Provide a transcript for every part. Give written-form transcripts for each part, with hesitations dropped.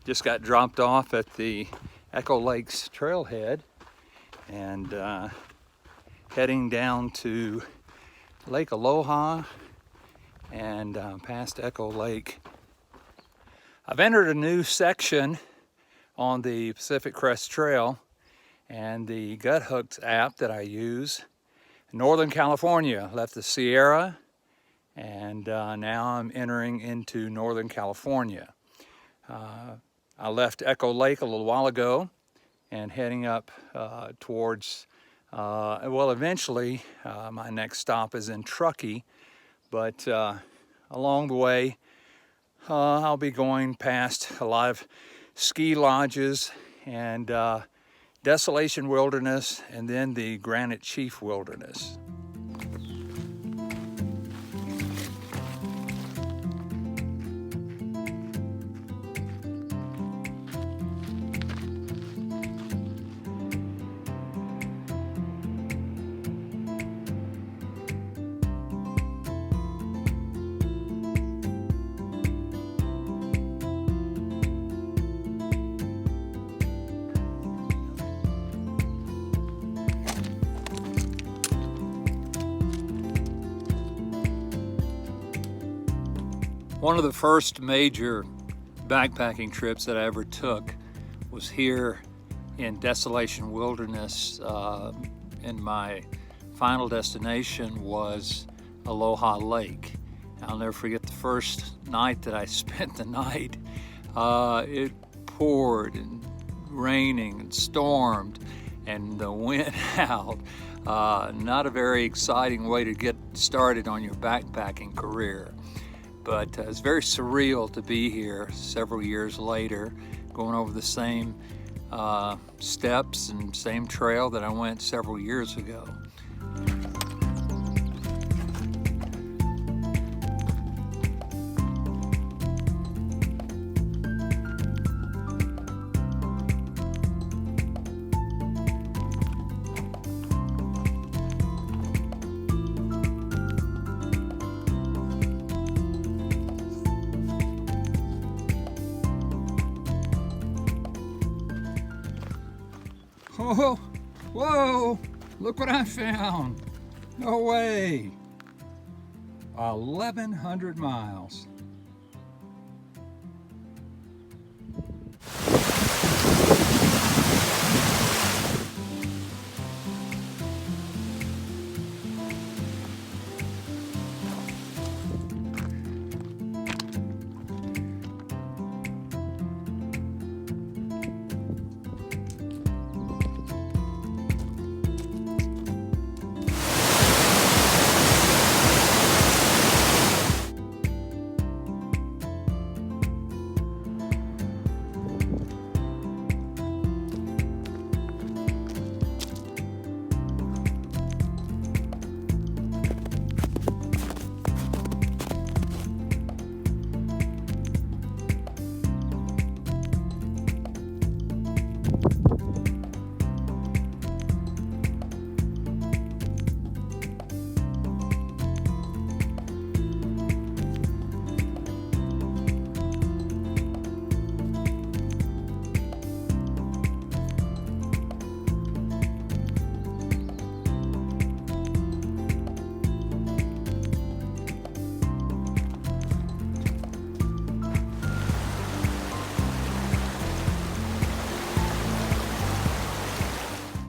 Just got dropped off at the Echo Lakes trailhead and heading down to Lake Aloha and past Echo Lake. I've entered a new section on the Pacific Crest Trail and the Gut Hooks app that I use. Northern California, left the Sierra, and now I'm entering into Northern California. I left Echo Lake a little while ago and heading up towards, well, eventually my next stop is in Truckee, but along the way I'll be going past a lot of ski lodges and Desolation Wilderness, and then the Granite Chief Wilderness. One of the first major backpacking trips that I ever took was here in Desolation Wilderness, and my final destination was Aloha Lake. I'll never forget the first night that I spent the night. It poured and raining and stormed and the wind howled. Not a very exciting way to get started on your backpacking career. But it's very surreal to be here several years later, going over the same steps and same trail that I went several years ago. Oh, whoa, look what I found. No way. 1,100 miles.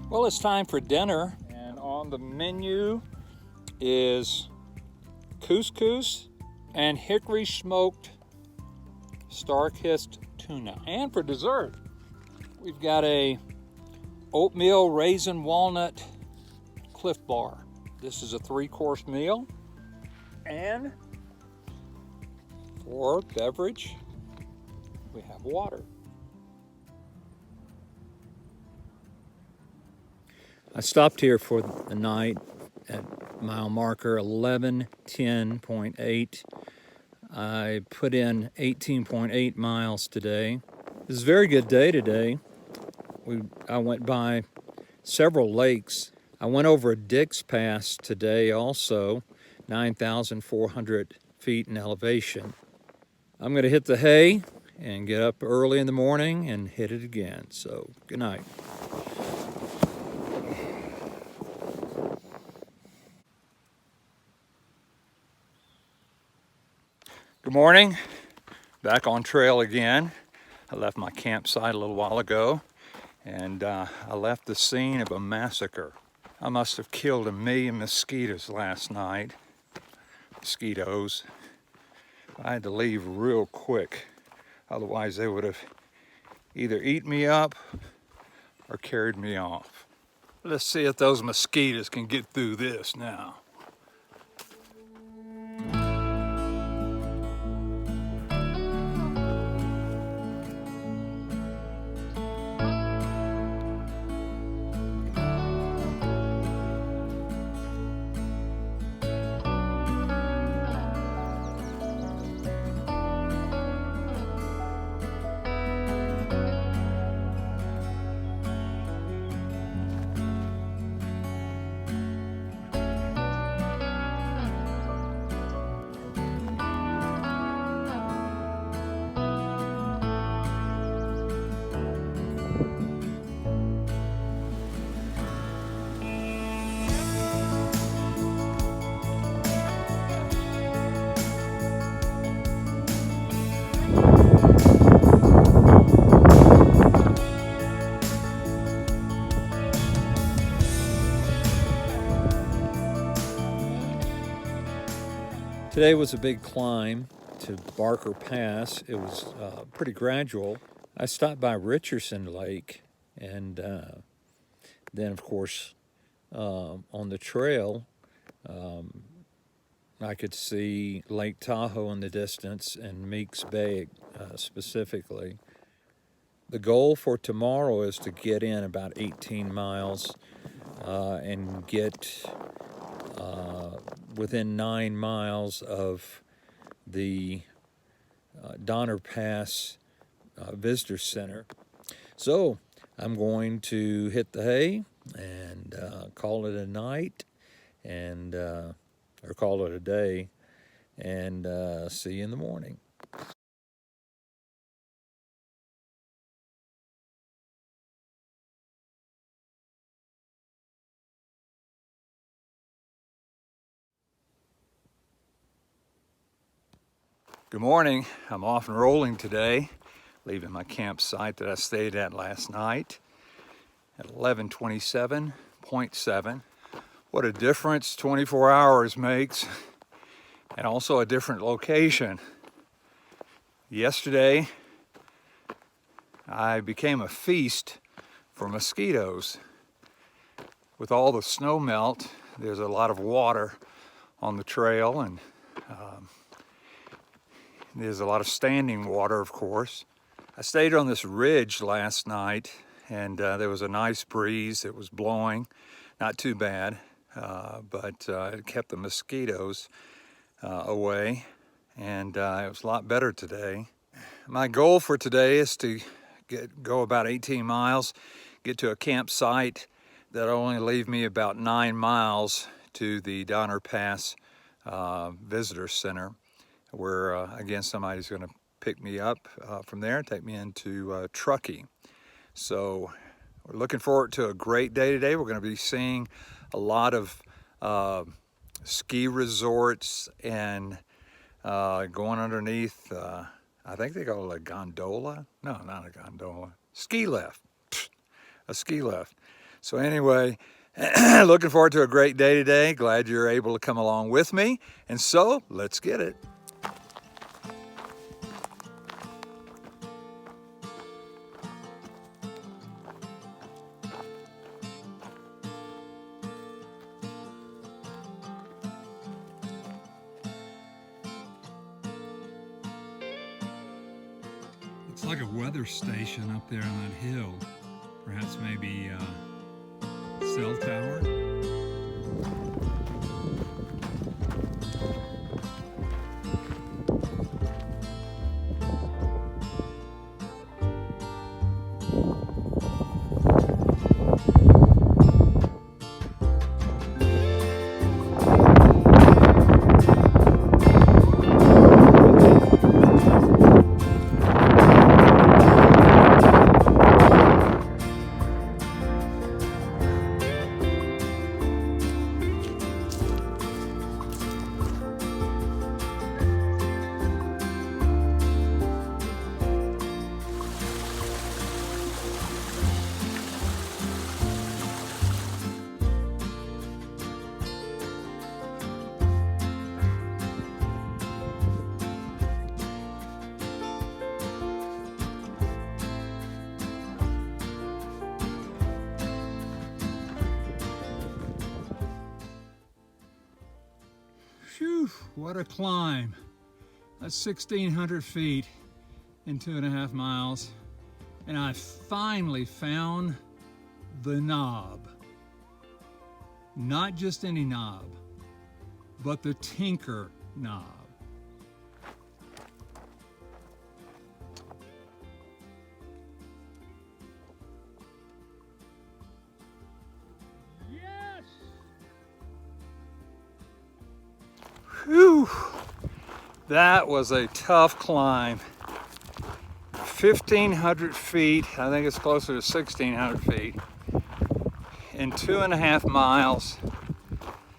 Well, it's time for dinner, and on the menu is couscous and hickory smoked star-kissed tuna. And for dessert, we've got a oatmeal raisin walnut Cliff Bar. This is a 3-course meal. And for beverage, we have water. I stopped here for the night at mile marker 11:10.8. I put in 18.8 miles today. This is a very good day today. I went by several lakes. I went over a Dix Pass today also, 9,400 feet in elevation. I'm going to hit the hay and get up early in the morning and hit it again. So good night. Good morning. Back on trail again. I left my campsite a little while ago, and I left the scene of a massacre. I must have killed 1 million mosquitoes last night. Mosquitoes. I had to leave real quick, otherwise they would have either eaten me up or carried me off. Let's see if those mosquitoes can get through this now. Today was a big climb to Barker Pass. It was pretty gradual. I stopped by Richardson Lake, and then of course on the trail I could see Lake Tahoe in the distance and Meeks Bay specifically. The goal for tomorrow is to get in about 18 miles and get within 9 miles of the Donner Pass Visitor Center. So I'm going to hit the hay and call it a night, and or call it a day, and see you in the morning. Good morning. I'm off and rolling today, leaving my campsite that I stayed at last night at 11:27.7. What a difference 24 hours makes, and also a different location. Yesterday, I became a feast for mosquitoes. With all the snow melt, there's a lot of water on the trail, and there's a lot of standing water, of course. I stayed on this ridge last night, and there was a nice breeze. It was blowing, not too bad, but it kept the mosquitoes away, and it was a lot better today. My goal for today is to go about 18 miles, get to a campsite that'll only leave me about 9 miles to the Donner Pass Visitor Center, where again somebody's going to pick me up from there and take me into Truckee. So we're looking forward to a great day today. We're going to be seeing a lot of ski resorts and going underneath, I think they call it a gondola. No, not a gondola. Ski lift. A ski lift. So anyway, looking forward to a great day today. Glad you're able to come along with me. And so let's get it. Looks like a weather station up there on that hill. Perhaps maybe a cell tower. Whew, what a climb. That's 1,600 feet in 2.5 miles. And I finally found the knob. Not just any knob, but the Tinker knob. Yes! Whew! That was a tough climb. 1,500 feet, I think it's closer to 1,600 feet, in 2.5 miles,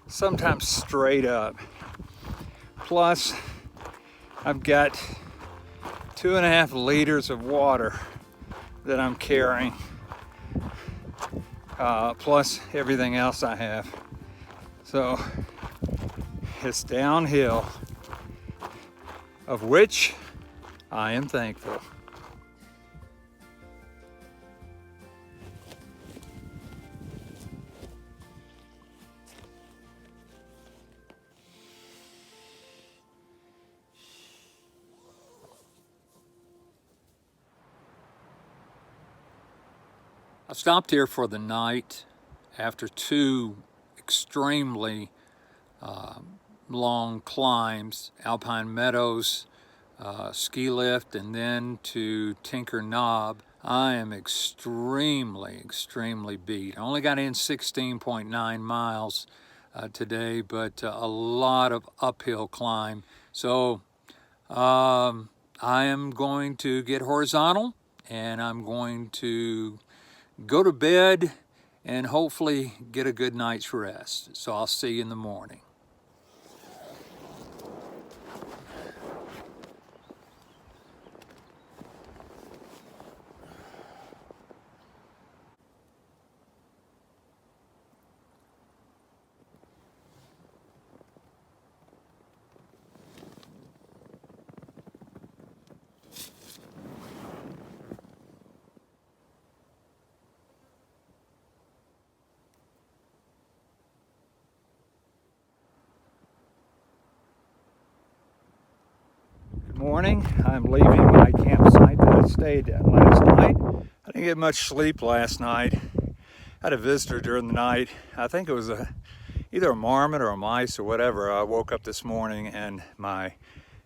sometimes straight up. Plus, I've got 2.5 liters of water that I'm carrying, plus everything else I have. So, it's downhill, of which I am thankful. I stopped here for the night after 2 extremely long climbs, Alpine Meadows, ski lift, and then to Tinker Knob. I am extremely beat. I only got in 16.9 miles today, but a lot of uphill climb. So I am going to get horizontal, and I'm going to go to bed and hopefully get a good night's rest. So I'll see you in the morning. Morning. I'm leaving my campsite that I stayed at last night. I didn't get much sleep last night. I had a visitor during the night. I think it was either a marmot or a mice or whatever. I woke up this morning and my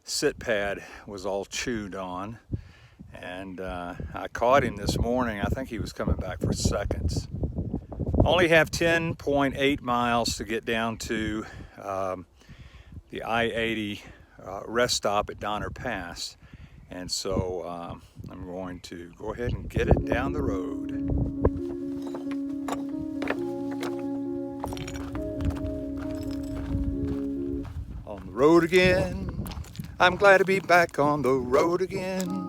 sit pad was all chewed on, and I caught him this morning. I think he was coming back for seconds. Only have 10.8 miles to get down to the I-80 rest stop at Donner Pass, and so I'm going to go ahead and get it down the road. On the road again, I'm glad to be back on the road again.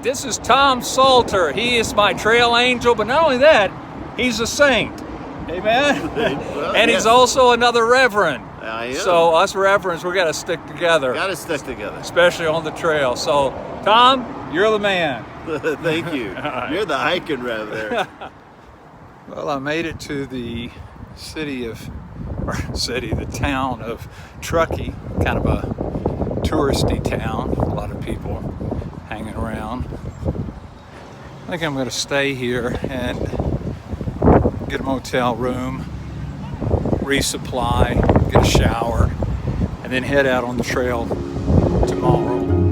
This is Tom Salter. He is my trail angel, but not only that, he's a saint. Amen? Well, and he's also another reverend. I am. So us reverends, we got to stick together. Got to stick together. Especially on the trail. So, Tom, you're the man. Thank you. Right. You're the hiking rev there. Well, I made it to the the town of Truckee, kind of a touristy town. A lot of people hanging around. I think I'm going to stay here and get a motel room, resupply, get a shower, and then head out on the trail tomorrow.